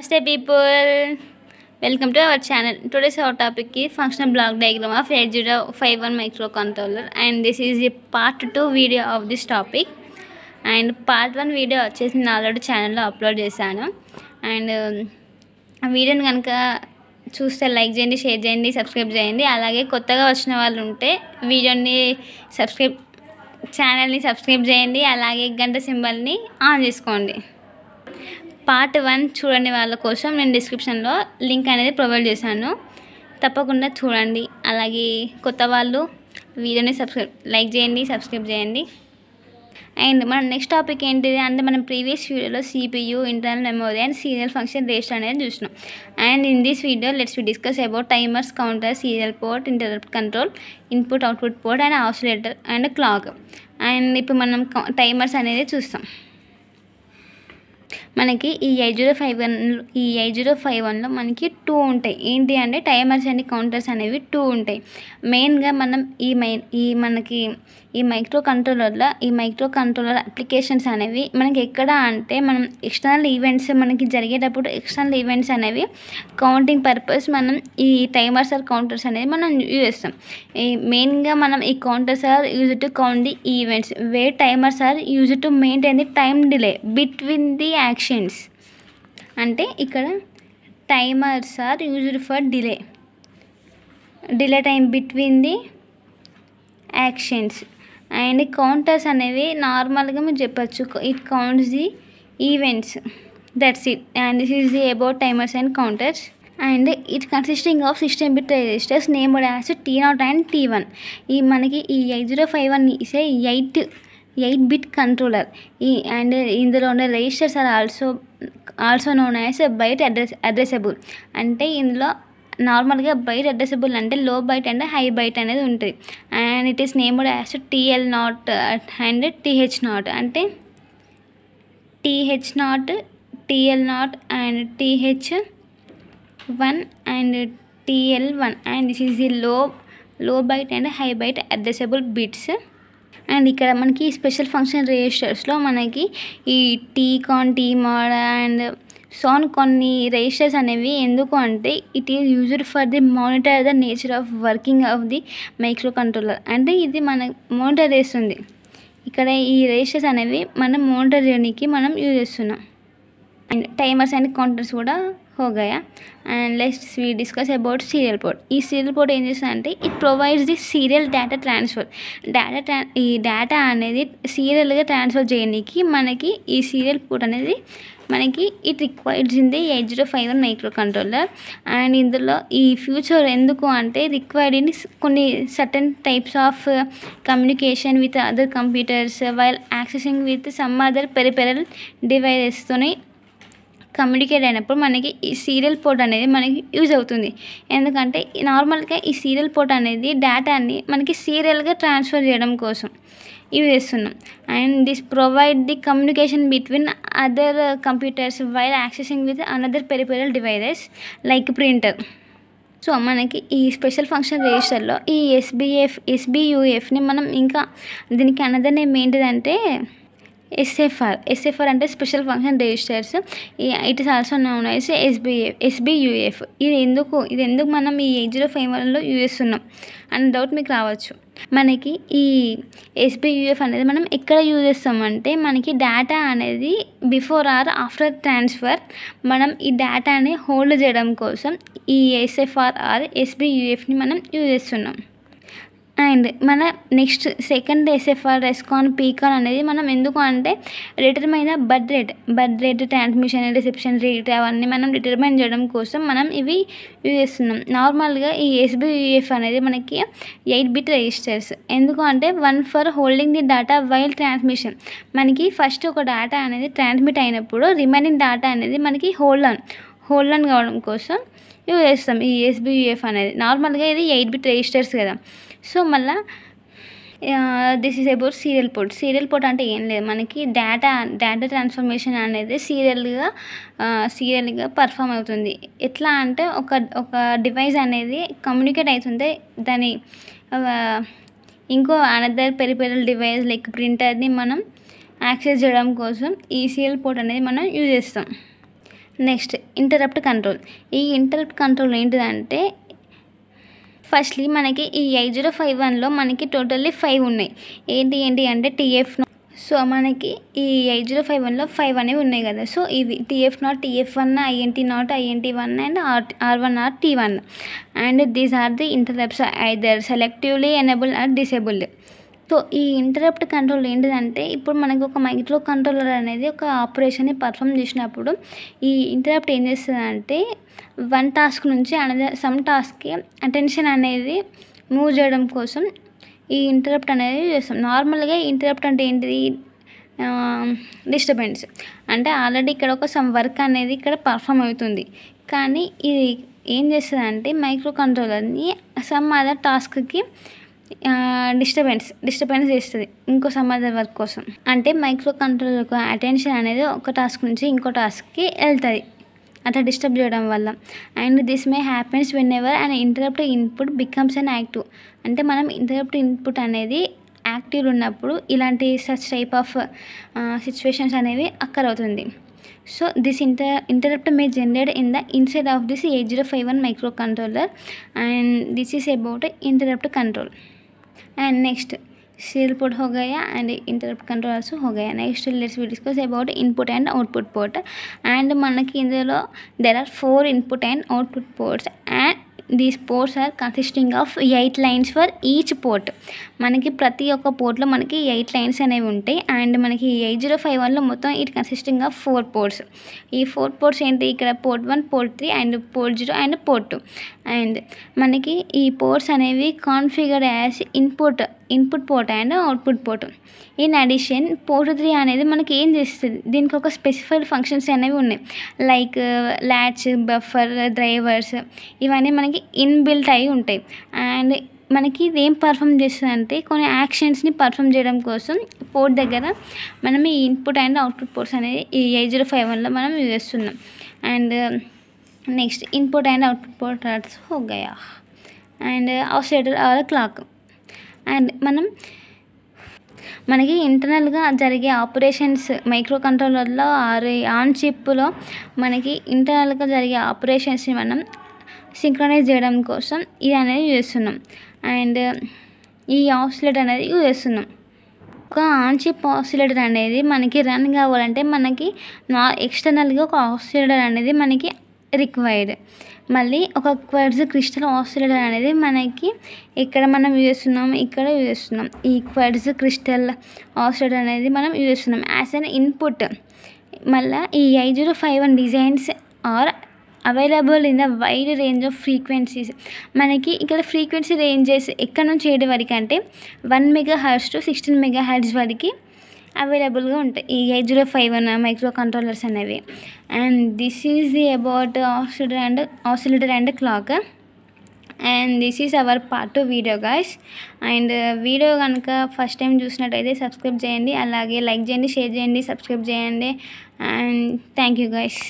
Namaste people, welcome to our channel. Today's our topic is functional block diagram of 8051 microcontroller, and this is a part 2 video of this topic. And part 1 video వచ్చేసి నేను already ఛానల్లో upload చేశాను. And ఆ వీడియోని కనుక చూస్తే like చేయండి, share చేయండి, సబ్స్క్రైబ్ చేయండి. అలాగే కొత్తగా వచ్చిన వాళ్ళు ఉంటే ఛానల్ని సబ్స్క్రైబ్ చేయండి. అలాగే గంట సింబల్ని ఆన్ చేసుకోండి. పార్ట్ 1 చూడండి వాళ్ళ కోసం నేను డిస్క్రిప్షన్లో లింక్ అనేది ప్రొవైడ్ చేశాను, తప్పకుండా చూడండి. అలాగే కొత్త వాళ్ళు వీడియోని లైక్ చేయండి, సబ్స్క్రైబ్ చేయండి. అండ్ మన నెక్స్ట్ టాపిక్ ఏంటిది అంటే మనం ప్రీవియస్ వీడియోలో CPU, internal memory and serial function register అనేది చూసినాం. And in this video let's discuss about timers, counter, serial port, interrupt control, input output port and oscillator and clock. And ఇప్పుడు మనం timers అనేది చూస్తాం. మనకి ఈ 8051లో మనకి 2 ఉంటాయి. ఏంటి అంటే టైమర్స్ అండ్ కౌంటర్స్ అనేవి 2 ఉంటాయి. మెయిన్గా మనం ఈ మైక్రో కంట్రోలర్ అప్లికేషన్స్ అనేవి మనకి ఎక్కడ అంటే మనం ఎక్స్టర్నల్ ఈవెంట్స్ మనకి జరిగేటప్పుడు ఎక్స్టర్నల్ ఈవెంట్స్ అనేవి కౌంటింగ్ పర్పస్ మనం ఈ టైమర్స్ ఆర్ కౌంటర్స్ అనేవి మనం యూజ్ చేస్తాం. మెయిన్గా మనం ఈ counters are use to count the events, where timers are use to maintain the time delay between the actions. అంటే ఇక్కడ timers are used for delay time between the actions. And counters అనేవి నార్మల్గా మీరు చెప్పచ్చు, it counts the events, that's it. And this is the about timers and counters. And it consisting of 16-bit registers named as T0 and T1. ఈ మనకి ఈ 8051 is a 8-bit controller. And ఇందులో ఉన్న registers are also known as byte addressable. అంటే ఇందులో నార్మల్గా byte addressable అంటే లో బైట్ అండ్ హై బైట్ అనేది ఉంటుంది. And it is named as TL0 and TH0. అంటే TH0, TL0 and TH1 and TL1. and this is the low byte and high byte addressable bits. And ఇక్కడ మనకి special function రిజిస్టర్స్లో మనకి ఈ టీకాన్, టీమాడ్ and సోన్ కొన్ని registers అనేవి ఎందుకు అంటే it is used for the monitor the nature of working of the micro controller. అంటే ఇది మన మానిటర్ చేస్తుంది. ఇక్కడ ఈ రిజిస్టర్స్ అనేవి మనం మానిటర్ చేయడానికి మనం యూజ్ చేస్తున్నాం. అండ్ టైమర్స్ అండ్ కౌంటర్స్ కూడా हो गया. And let's we discuss about serial port. ఈ సీరియల్ పోర్ట్ ఏం చేస్తుందంటే it provides the serial data transfer. ఈ డేటా అనేది సీరియల్గా ట్రాన్స్ఫర్ చేయడానికి మనకి ఈ సీరియల్ పోర్ట్ అనేది మనకి it requires in the 8051 microcontroller. And ఇందులో ఈ ఫ్యూచర్ ఎందుకు అంటే రిక్వైర్డ్ ఇన్ కొన్ని certain types of communication with other computers while accessing with some other peripheral డివైజెస్తోని కమ్యూనికేట్ అయినప్పుడు మనకి ఈ సీరియల్ పోర్ట్ అనేది మనకి యూజ్ అవుతుంది. ఎందుకంటే నార్మల్గా ఈ సీరియల్ పోర్ట్ అనేది డేటాని మనకి సీరియల్గా ట్రాన్స్ఫర్ చేయడం కోసం యూజ్ చేస్తున్నాం. And this provide the communication between other computers while accessing with another peripheral devices like printer. So మనకి ఈ స్పెషల్ ఫంక్షన్ రిజిస్టర్లో ఈ SBUFని మనం ఇంకా దీనికి అనదర్ నేమ్ ఏంటిదంటే SFR అంటే special function registers. It is also known as SBUF. ఇది ఎందుకు మనం ఈ 8051లో యూజ్ చేస్తున్నాం అన్న డౌట్ మీకు రావచ్చు. మనకి ఈ SBUF అనేది మనం ఎక్కడ యూజ్ చేస్తామంటే మనకి డేటా అనేది బిఫోర్ ఆర్ ఆఫ్టర్ ట్రాన్స్ఫర్ మనం ఈ డేటాని హోల్డ్ చేయడం కోసం ఈ SFR ఆర్ SBUFని మనం యూజ్ చేస్తున్నాం. అండ్ మన నెక్స్ట్ సెకండ్ SFR రెస్కాన్, పీకాన్ అనేది మనం ఎందుకు అంటే determine birth rate, transmission, reception rate అవన్నీ మనం డిటర్మైన్ చేయడం కోసం మనం ఇవి యూజ్ చేస్తున్నాం. నార్మల్గా ఈ SBUF అనేది మనకి 8-bit రిజిస్టర్స్. ఎందుకు అంటే 1 for holding the data while transmission. మనకి ఫస్ట్ ఒక డేటా అనేది ట్రాన్స్మిట్ అయినప్పుడు రిమైనింగ్ డేటా అనేది మనకి హోల్డ్ ఆన్ కావడం కోసం యూజ్ చేస్తాం ఈ SBUF అనేది. నార్మల్గా ఇది 8-bit రిజిస్టర్స్ కదా. సో మళ్ళీ this is about serial port అంటే ఏం లేదు, మనకి డేటా ట్రాన్స్ఫర్మేషన్ అనేది సీరియల్గా పర్ఫామ్ అవుతుంది. ఎట్లా అంటే ఒక డివైస్ అనేది కమ్యూనికేట్ అవుతుంది దాని ఇంకో అనదర్ పెరిఫెరల్ డివైస్ లైక్ ప్రింటర్ని మనం యాక్సెస్ చేయడం కోసం ఈ సీరియల్ పోర్ట్ అనేది మనం యూజ్ చేస్తాం. Next interrupt control. ఈ ఇంటరప్ట్ కంట్రోల్ ఏంటిదంటే ఫస్ట్లీ మనకి ఈ 8051లో మనకి టోటల్లీ 5 ఉన్నాయి. ఏంటి అంటే TF0. సో మనకి ఈ 8051లో 5 అనేవి ఉన్నాయి కదా. సో ఇవి TF0, TF1, INT0, INT1 and R1 or T1. And these are the interrupts either selectively enable or disabled. So ఈ ఇంటరప్ట్ కంట్రోల్ ఏంటిదంటే ఇప్పుడు మనకి ఒక మైక్రో కంట్రోలర్ అనేది ఒక ఆపరేషన్ని పర్ఫామ్ చేసినప్పుడు ఈ ఇంటరప్ట్ ఏం చేస్తుందంటే వన్ టాస్క్ నుంచి అనదర్ సమ్ టాస్క్కి అటెన్షన్ అనేది మూవ్ చేయడం కోసం ఈ ఇంటరప్ట్ అనేది చేస్తాం. నార్మల్గా ఇంటరప్ట్ అంటే ఏంటిది, డిస్టర్బెన్స్. అంటే ఆల్రెడీ ఇక్కడ ఒక సమ్ వర్క్ అనేది ఇక్కడ పర్ఫామ్ అవుతుంది, కానీ ఇది ఏం చేస్తుంది అంటే మైక్రో కంట్రోలర్ని సమ్ అదర్ టాస్క్కి డిస్టర్బెన్స్ చేస్తుంది ఇంకో సమ్ అదర్ వర్క్ కోసం. అంటే మైక్రో కంట్రోలర్ అటెన్షన్ అనేది ఒక టాస్క్ నుంచి ఇంకో టాస్క్కి వెళ్తుంది అట్లా డిస్టర్బ్ చేయడం వల్ల. And this may happens when ever and interrupt input becomes an active. అంటే మనం ఇంటరప్ట్ ఇన్పుట్ అనేది యాక్టివ్ ఉన్నప్పుడు ఇలాంటి సచ్ టైప్ ఆఫ్ సిచ్యువేషన్స్ అనేవి అక్కర్ అవుతుంది. So this interrupt may generate in the inside of this 8051 microcontroller, and this is about interrupt control. And next serial port हो गया and interrupt control also हो गया. Next let's we discuss about input and output port. And మనకి ఇందులో there are 4 input and output ports, and these ports are consisting of 8 lines for each port. మనకి ప్రతి ఒక్క పోర్ట్లో మనకి 8 లైన్స్ అనేవి ఉంటాయి. అండ్ మనకి 8051లో మొత్తం ఇట్ కన్సిస్టింగ్ ఆఫ్ 4 పోర్ట్స్. ఈ 4 పోర్ట్స్ ఏంటి, ఇక్కడ port 1, port 3 and port 0 and port 2. And మనకి ఈ పోర్ట్స్ అనేవి configured as input port and output port. In addition port 3 అనేది మనకి ఏం చేస్తుంది, దీనికి ఒక స్పెసిఫైడ్ ఫంక్షన్స్ అనేవి ఉన్నాయి. లైక్ ల్యాచ్, బఫర్, డ్రైవర్స్, ఇవన్నీ మనకి ఇన్బిల్ట్ అయి ఉంటాయి. అండ్ మనకి ఇది ఏం పర్ఫామ్ చేస్తుంది అంటే కొన్ని యాక్షన్స్ని పర్ఫామ్ చేయడం కోసం పోర్ట్ దగ్గర మనం ఈ ఇన్పుట్ అండ్ అవుట్పుట్ పోర్ట్స్ అనేది ఈ 8051లో మనం యూజ్ చేస్తున్నాం. And next input and output port also हो गया. And oscillator or clock. And మనకి ఇంటర్నల్గా జరిగే ఆపరేషన్స్ మైక్రో కంట్రోలర్లో ఆన్ చిప్లో మనకి ఇంటర్నల్గా జరిగే ఆపరేషన్స్ని మనం సింక్రనైజ్ చేయడం కోసం ఇది అనేది యూజ్ చేస్తున్నాం. అండ్ ఈ ఆసిలేటర్ అనేది యూజ్ చేస్తున్నాం. ఒక ఆన్ చిప్ ఆసిలేటర్ అనేది మనకి రన్ కావాలంటే మనకి ఎక్స్టర్నల్గా ఒక ఆసిలేటర్ అనేది మనకి రిక్వైర్డ్. మళ్ళీ ఒక క్వార్ట్జ్ క్రిస్టల్ ఆసిలేటర్ అనేది మనకి ఇక్కడ మనం యూజ్ చేస్తున్నాం, ఇక్కడ యూజ్ చేస్తున్నాం. ఈ క్వార్ట్జ్ క్రిస్టల్ ఆసిలేటర్ అనేది మనం యూజ్ చేస్తున్నాం యాజ్ అన్ ఇన్పుట్. మళ్ళీ ఈ 8051 designs are available in the wide range of frequencies. మనకి ఇక్కడ ఫ్రీక్వెన్సీ రేంజెస్ ఎక్కడ నుంచి ఏడు వరకు అంటే 1 MHz to 16 MHz వరకు అవైలబుల్గా ఉంటాయి ఈ 8051 మైక్రో కంట్రోలర్స్ అనేవి. And this is the about oscillator and clock. And this is our part 2 video guys. And video కనుక ఫస్ట్ టైం చూసినట్టయితే సబ్స్క్రైబ్ చేయండి, అలాగే లైక్ చేయండి, షేర్ చేయండి, సబ్స్క్రైబ్ చేయండి. And thank you guys.